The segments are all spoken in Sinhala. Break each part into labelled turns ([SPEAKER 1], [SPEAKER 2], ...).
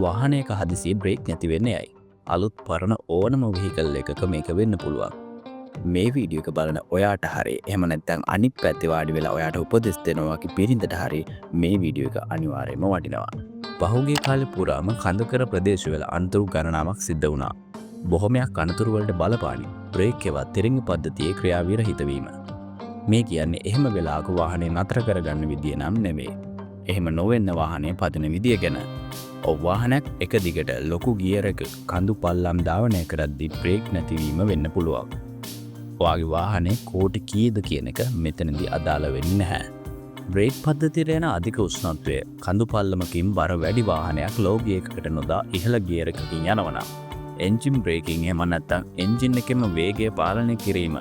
[SPEAKER 1] වාහනයක හදිසියේ බ්‍රේක් නැති වෙන්නේ ඇයි? අලුත් පරණ ඕනම වෙහිකල් එකක මේක වෙන්න පුළුවන්. මේ වීඩියෝ එක බලන ඔයාට හරි එහෙම නැත්නම් අනිත් පැත්තේ වාඩි වෙලා ඔයාට උපදෙස් දෙනවා කි පිරින්දට හරි මේ වීඩියෝ එක අනිවාර්යයෙන්ම වටිනවා. පහුගිය කාලේ පුරාම කඳකර ප්‍රදේශවල අනතුරු ගණනාවක් සිද්ධ වුණා. බොහොමයක් අනතුරු වලට බලපානි බ්‍රේක් එකවත් තිරිඟු පද්ධතියේ ක්‍රියාවිරහිත වීම. මේ කියන්නේ එහෙම වෙලාවක වාහනේ නතර කරගන්න විදිය නම් නෙමෙයි. එහෙම නොවෙන්න වාහනේ පදින විදිය ගැන. වාහනයක් එක දිගට ලොකු ගියර් එක කඳු පල්ලම් ධාවනය කරද්දී බ්‍රේක් නැතිවීම වෙන්න පුළුවන්. ඔයාගේ වාහනේ කෝටි කීයද කියන එක මෙතනදී අදාළ වෙන්නේ නැහැ. බ්‍රේක් පද්ධතියට යන අධික උෂ්ණත්වය කඳු පල්ලමකින් බර වැඩි වාහනයක් ලෝ ගියරයකට නොදා ඉහළ ගියර් එකකින් යනවා නම් එන්ජින් බ්‍රේකින් එහෙම නැත්නම් එන්ජින් එකේම වේගය පාලනය කිරීම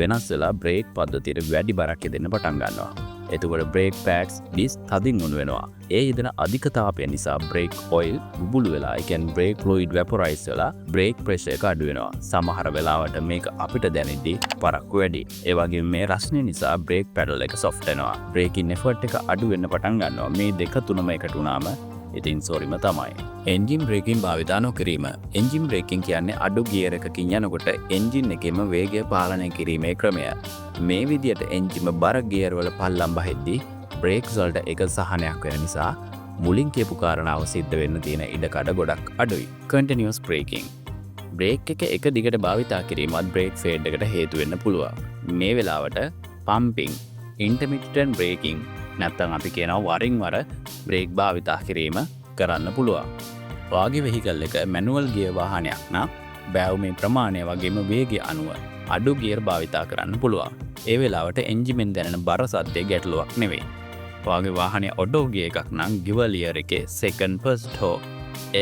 [SPEAKER 1] වෙනස් වෙලා බ්‍රේක් පද්ධතියට වැඩි බරක් දෙන්න පටන් ගන්නවා. එතකොට බ්‍රේක් පැඩ්ස් ඩිස් තදින් උණු වෙනවා. ඒ යෙදෙන අධික තාපය නිසා බ්‍රේක් ඔයිල් බුබුලු වෙලා, ඒ කියන්නේ බ්‍රේක් ෆ්ලූයිඩ් වැපොරයිස් වෙලා බ්‍රේක් ප්‍රෙෂර් එක අඩු වෙනවා. සමහර වෙලාවට මේක අපිට දැනෙද්දී පරක්කු වැඩි. ඒ වගේම මේ රස්නේ නිසා බ්‍රේක් පැඩල් එක සොෆ්ට් වෙනවා. බ්‍රේකින් එෆර්ට් එක අඩු වෙන්න පටන් ගන්නවා. මේ දෙක තුනම එකට වුණාම ඉතින් සෝරිම තමයි. එන්ජින් බ්‍රේකින් භාවිතා නොකිරීම. එන්ජින් බ්‍රේකින් කියන්නේ අඩු ගියර් එකකින් යනකොට එන්ජින් එකේම වේගය පාලනය කිරීමේ ක්‍රමය. මේ විදියට එන්ජිම බර ගියර් වල පල්ලම් බහෙද්දී බ්‍රේක්ස් වලට එක සහනයක් වෙන නිසා මුලින් කියපු කාරණාව සිද්ධ වෙන්න තියෙන ඉඩකඩ ගොඩක් අඩුයි. Continuous breaking. බ්‍රේක් එක දිගට භාවිතා කිරීමත් බ්‍රේක් ෆේඩ් එකට හේතු වෙන්න පුළුවන්. මේ වෙලාවට පම්පින්, ඉන්ටර්මිටන්ට් බ්‍රේකින් නැත්නම් අපි කියනවා වරින් වර බ්‍රේක් භාවිතා කිරීම කරන්න පුළුවන්. වාගේ වෙහිකල් එක මැනුවල් ගියර් වාහනයක් නම් බෑවුමේ ප්‍රමාණය වගේම වේගය අනුව අඩු ගියර් භාවිතා කරන්න පුළුවන්. ඒ වෙලාවට එන්ජිමෙන් දැනෙන බර සද්දේ ගැටලුවක් නෙවෙයි. වාගේ වාහනේ ඔටෝ ගියර් එකක් නම් ගිවලියර් එකේ සෙකන්ඩ් ෆස්ට් හෝ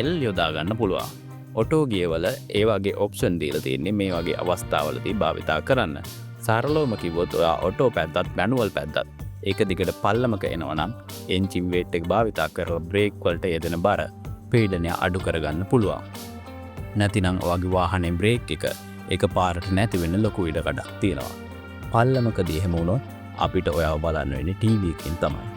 [SPEAKER 1] L යොදා ගන්න පුළුවන්. ඔටෝ ගියර් වල ඒ වගේ ඔප්ෂන් දීලා තියෙන්නේ මේ වගේ අවස්ථාවලදී භාවිතා කරන්න. සරලවම කිව්වොත් ඔයා ඔටෝ පැත්තත් මැනුවල් පැත්තත් ඒක දිගට පල්ලමක එනවා නම් එන්ජින් වේට් එක භාවිතා කරලා බ්‍රේක් වලට යෙදෙන බර පීඩනය අඩු කරගන්න පුළුවන්. නැතිනම් ඔයාගේ වාහනේ බ්‍රේක් එක පාරට නැති වෙන්න ලොකු ඉඩකඩක් තියෙනවා. පල්ලමකදී එහෙම වුණොත් අපිට ඔයාව බලන්න වෙන්නේ ටීවී එකකින් තමයි.